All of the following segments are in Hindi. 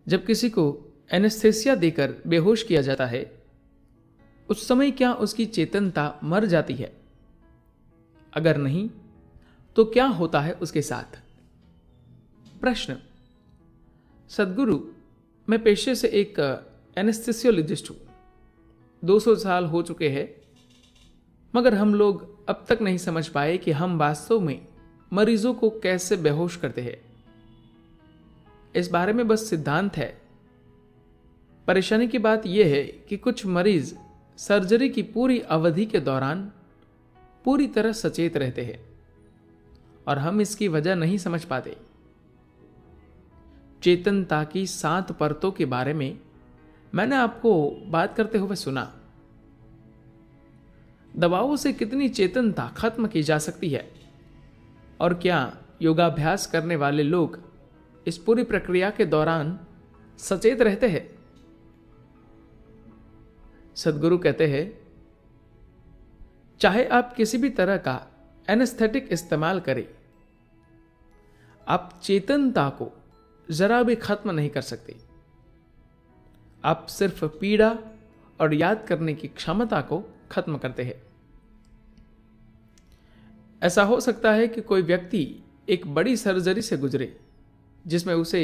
जब किसी को एनेस्थेसिया देकर बेहोश किया जाता है, उस समय क्या उसकी चेतनता मर जाती है? अगर नहीं, तो क्या होता है उसके साथ? प्रश्न। सद्गुरु, मैं पेशे से एक एनेस्थेसियोलॉजिस्ट हूं। 200 साल हो चुके हैं, मगर हम लोग अब तक नहीं समझ पाए कि हम वास्तव में मरीजों को कैसे बेहोश करते हैं। इस बारे में बस सिद्धांत है। परेशानी की बात यह है कि कुछ मरीज सर्जरी की पूरी अवधि के दौरान पूरी तरह सचेत रहते हैं और हम इसकी वजह नहीं समझ पाते। चेतनता की 7 परतों के बारे में मैंने आपको बात करते हुए सुना। दवाओं से कितनी चेतनता खत्म की जा सकती है, और क्या योगाभ्यास करने वाले लोग इस पूरी प्रक्रिया के दौरान सचेत रहते हैं? सद्गुरु कहते हैं, चाहे आप किसी भी तरह का एनेस्थेटिक इस्तेमाल करें, आप चेतनता को जरा भी खत्म नहीं कर सकते। आप सिर्फ पीड़ा और याद करने की क्षमता को खत्म करते हैं। ऐसा हो सकता है कि कोई व्यक्ति एक बड़ी सर्जरी से गुजरे जिसमें उसे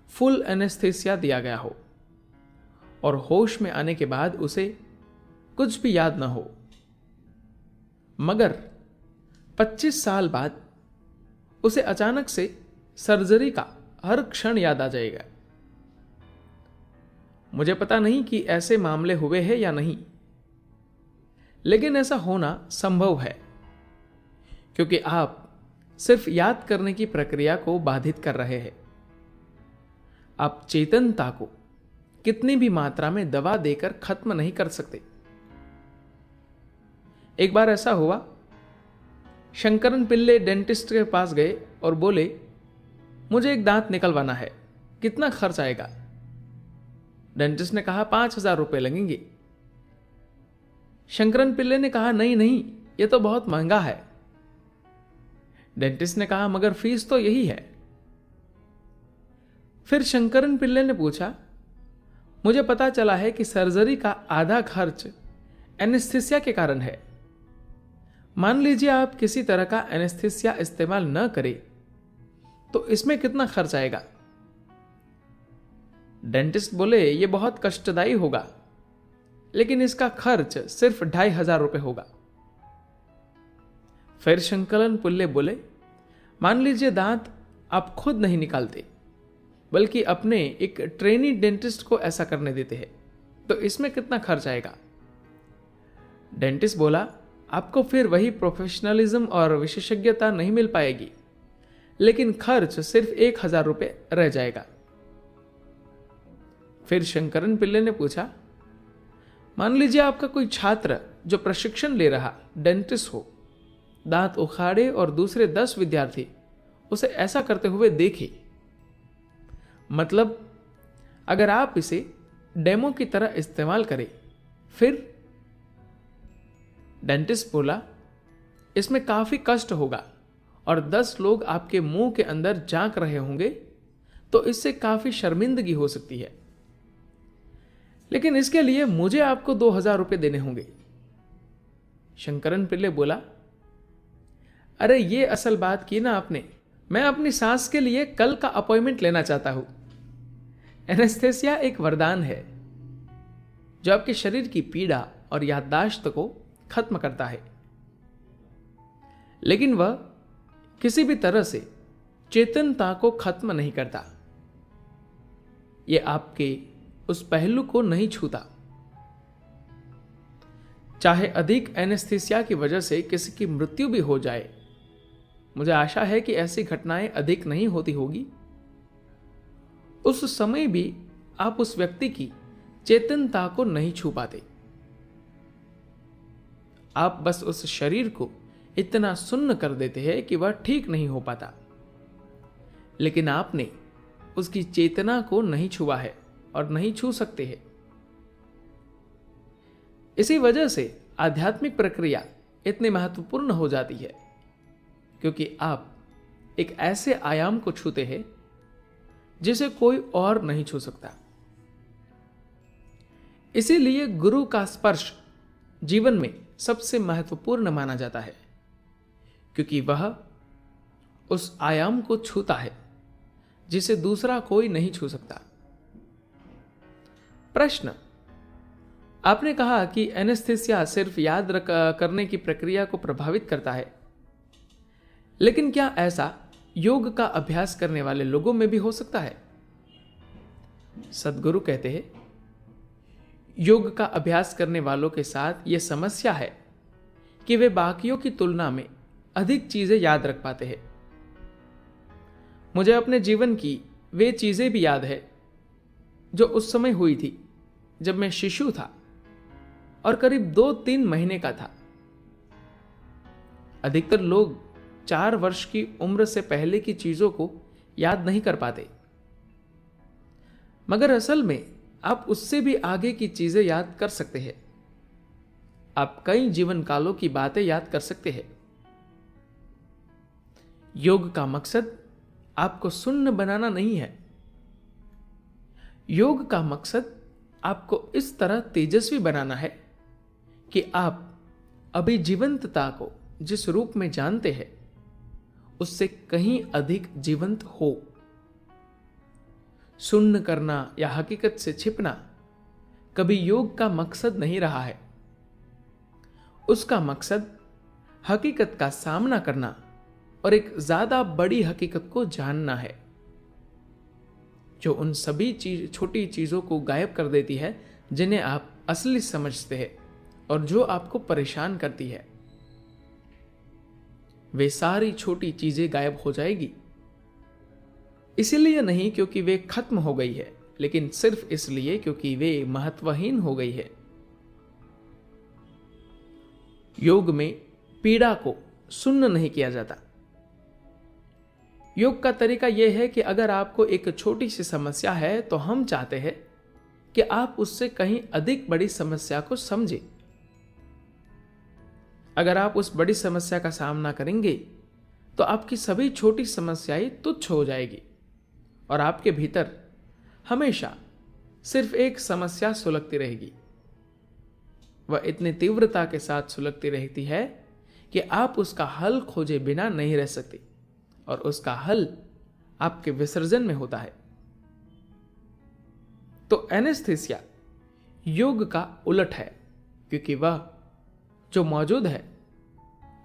फुल एनेस्थेसिया दिया गया हो और होश में आने के बाद उसे कुछ भी याद न हो, मगर 25 साल बाद उसे अचानक से सर्जरी का हर क्षण याद आ जाएगा। मुझे पता नहीं कि ऐसे मामले हुए हैं या नहीं, लेकिन ऐसा होना संभव है, क्योंकि आप सिर्फ याद करने की प्रक्रिया को बाधित कर रहे हैं। आप चेतनता को कितनी भी मात्रा में दवा देकर खत्म नहीं कर सकते। एक बार ऐसा हुआ, शंकरन पिल्ले डेंटिस्ट के पास गए और बोले, मुझे एक दांत निकलवाना है, कितना खर्च आएगा? डेंटिस्ट ने कहा 5,000 रुपए लगेंगे। शंकरन पिल्ले ने कहा, नहीं नहीं, यह तो बहुत महंगा है। डेंटिस्ट ने कहा, मगर फीस तो यही है। फिर शंकरन पिल्ले ने पूछा, मुझे पता चला है कि सर्जरी का आधा खर्च एनेस्थेसिया के कारण है। मान लीजिए आप किसी तरह का एनेस्थेसिया इस्तेमाल न करें, तो इसमें कितना खर्च आएगा? डेंटिस्ट बोले, यह बहुत कष्टदायी होगा, लेकिन इसका खर्च सिर्फ 2,500 रुपए होगा। फिर शंकरन पिल्ले बोले, मान लीजिए दांत आप खुद नहीं निकालते, बल्कि अपने एक ट्रेनी डेंटिस्ट को ऐसा करने देते हैं, तो इसमें कितना खर्च आएगा? डेंटिस्ट बोला, आपको फिर वही प्रोफेशनलिज्म और विशेषज्ञता नहीं मिल पाएगी, लेकिन खर्च सिर्फ 1,000 रुपए रह जाएगा। फिर शंकरन पिल्ले ने पूछा, मान लीजिए आपका कोई छात्र जो प्रशिक्षण ले रहा डेंटिस्ट हो, दांत उखाड़े और दूसरे 10 विद्यार्थी उसे ऐसा करते हुए देखे। मतलब अगर आप इसे डेमो की तरह इस्तेमाल करें, फिर? डेंटिस्ट बोला, इसमें काफी कष्ट होगा और 10 लोग आपके मुंह के अंदर झांक रहे होंगे, तो इससे काफी शर्मिंदगी हो सकती है, लेकिन इसके लिए मुझे आपको 2,000 रुपए देने होंगे। शंकरन पिल्ले बोला, अरे ये असल बात की ना आपने, मैं अपनी सास के लिए कल का अपॉइंटमेंट लेना चाहता हूं। एनेस्थेसिया एक वरदान है जो आपके शरीर की पीड़ा और याददाश्त को खत्म करता है, लेकिन वह किसी भी तरह से चेतनता को खत्म नहीं करता। यह आपके उस पहलू को नहीं छूता। चाहे अधिक एनेस्थेसिया की वजह से किसी की मृत्यु भी हो जाए, मुझे आशा है कि ऐसी घटनाएं अधिक नहीं होती होगी, उस समय भी आप उस व्यक्ति की चेतनता को नहीं छू पाते। आप बस उस शरीर को इतना सुन्न कर देते हैं कि वह ठीक नहीं हो पाता, लेकिन आपने उसकी चेतना को नहीं छुआ है और नहीं छू सकते हैं। इसी वजह से आध्यात्मिक प्रक्रिया इतनी महत्वपूर्ण हो जाती है, क्योंकि आप एक ऐसे आयाम को छूते हैं जिसे कोई और नहीं छू सकता। इसीलिए गुरु का स्पर्श जीवन में सबसे महत्वपूर्ण माना जाता है, क्योंकि वह उस आयाम को छूता है जिसे दूसरा कोई नहीं छू सकता। प्रश्न, आपने कहा कि एनेस्थीसिया सिर्फ याद करने की प्रक्रिया को प्रभावित करता है, लेकिन क्या ऐसा योग का अभ्यास करने वाले लोगों में भी हो सकता है? सद्गुरु कहते हैं, योग का अभ्यास करने वालों के साथ यह समस्या है कि वे बाकियों की तुलना में अधिक चीजें याद रख पाते हैं। मुझे अपने जीवन की वे चीजें भी याद है जो उस समय हुई थी जब मैं शिशु था और करीब 2-3 महीने का था। अधिकतर लोग 4 वर्ष की उम्र से पहले की चीजों को याद नहीं कर पाते, मगर असल में आप उससे भी आगे की चीजें याद कर सकते हैं। आप कई जीवन कालों की बातें याद कर सकते हैं। योग का मकसद आपको सुन्न बनाना नहीं है। योग का मकसद आपको इस तरह तेजस्वी बनाना है कि आप अभी जीवंतता को जिस रूप में जानते हैं उससे कहीं अधिक जीवंत हो। सुन्न करना या हकीकत से छिपना कभी योग का मकसद नहीं रहा है। उसका मकसद हकीकत का सामना करना और एक ज्यादा बड़ी हकीकत को जानना है, जो उन सभी छोटी चीजों को गायब कर देती है जिन्हें आप असली समझते हैं और जो आपको परेशान करती है। वे सारी छोटी चीजें गायब हो जाएगी, इसलिए नहीं क्योंकि वे खत्म हो गई है, लेकिन सिर्फ इसलिए क्योंकि वे महत्वहीन हो गई है। योग में पीड़ा को सुन्न नहीं किया जाता। योग का तरीका यह है कि अगर आपको एक छोटी सी समस्या है तो हम चाहते हैं कि आप उससे कहीं अधिक बड़ी समस्या को समझें। अगर आप उस बड़ी समस्या का सामना करेंगे तो आपकी सभी छोटी समस्याएं तुच्छ हो जाएगी और आपके भीतर हमेशा सिर्फ एक समस्या सुलगती रहेगी। वह इतनी तीव्रता के साथ सुलगती रहती है कि आप उसका हल खोजे बिना नहीं रह सकती और उसका हल आपके विसर्जन में होता है। तो एनेस्थीसिया योग का उलट है, क्योंकि वह जो मौजूद है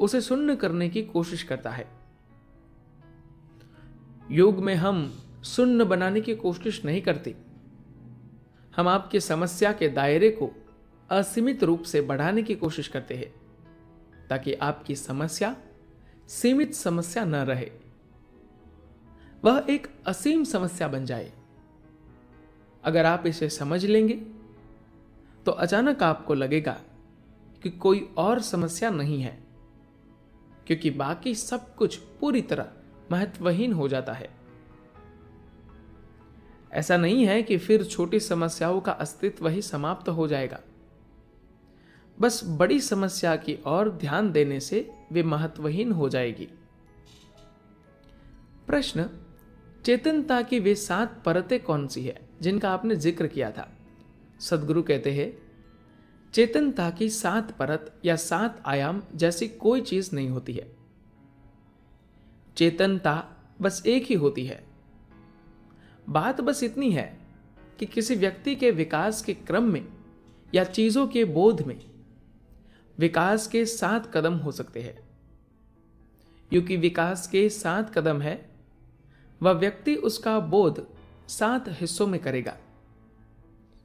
उसे सुन्न करने की कोशिश करता है। योग में हम सुन्न बनाने की कोशिश नहीं करते। हम आपकी समस्या के दायरे को असीमित रूप से बढ़ाने की कोशिश करते हैं ताकि आपकी समस्या सीमित समस्या न रहे, वह एक असीम समस्या बन जाए। अगर आप इसे समझ लेंगे तो अचानक आपको लगेगा कि कोई और समस्या नहीं है, क्योंकि बाकी सब कुछ पूरी तरह महत्वहीन हो जाता है। ऐसा नहीं है कि फिर छोटी समस्याओं का अस्तित्व ही समाप्त हो जाएगा। बस बड़ी समस्या की ओर ध्यान देने से वे महत्वहीन हो जाएगी। प्रश्न, चेतनता की वे 7 परतें कौन सी है जिनका आपने जिक्र किया था? सद्गुरु कहते हैं, चेतनता की 7 परत या 7 आयाम जैसी कोई चीज नहीं होती है। चेतनता बस एक ही होती है। बात बस इतनी है कि किसी व्यक्ति के विकास के क्रम में या चीजों के बोध में विकास के 7 कदम हो सकते हैं। क्योंकि विकास के 7 कदम है, वह व्यक्ति उसका बोध 7 हिस्सों में करेगा,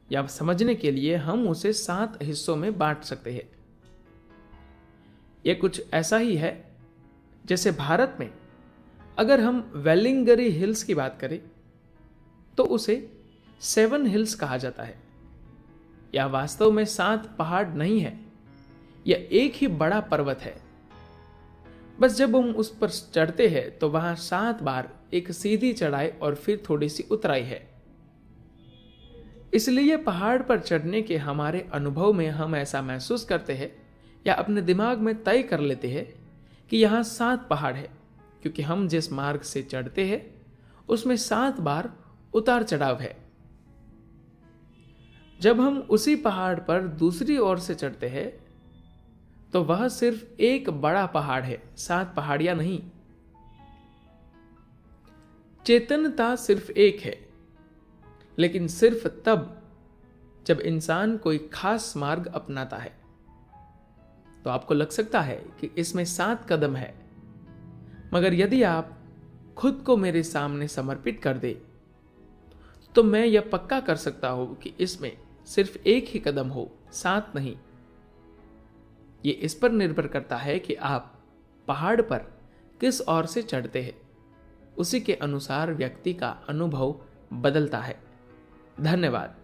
या समझने के लिए हम उसे 7 हिस्सों में बांट सकते हैं। यह कुछ ऐसा ही है जैसे भारत में अगर हम वेलिंगरी हिल्स की बात करें तो उसे 7 हिल्स कहा जाता है। यह वास्तव में 7 पहाड़ नहीं है, यह एक ही बड़ा पर्वत है। बस जब हम उस पर चढ़ते हैं तो वहां 7 बार एक सीधी चढ़ाई और फिर थोड़ी सी उतराई है। इसलिए पहाड़ पर चढ़ने के हमारे अनुभव में हम ऐसा महसूस करते हैं या अपने दिमाग में तय कर लेते हैं कि यहां 7 पहाड़ है, क्योंकि हम जिस मार्ग से चढ़ते हैं उसमें 7 बार उतार चढ़ाव है। जब हम उसी पहाड़ पर दूसरी ओर से चढ़ते हैं तो वह सिर्फ एक बड़ा पहाड़ है, 7 पहाड़ियां नहीं। चेतनता सिर्फ एक है, लेकिन सिर्फ तब जब इंसान कोई खास मार्ग अपनाता है। तो आपको लग सकता है कि इसमें 7 कदम है, मगर यदि आप खुद को मेरे सामने समर्पित कर दे तो मैं यह पक्का कर सकता हूं कि इसमें सिर्फ एक ही कदम हो, 7 नहीं। ये इस पर निर्भर करता है कि आप पहाड़ पर किस ओर से चढ़ते हैं। उसी के अनुसार व्यक्ति का अनुभव बदलता है। धन्यवाद।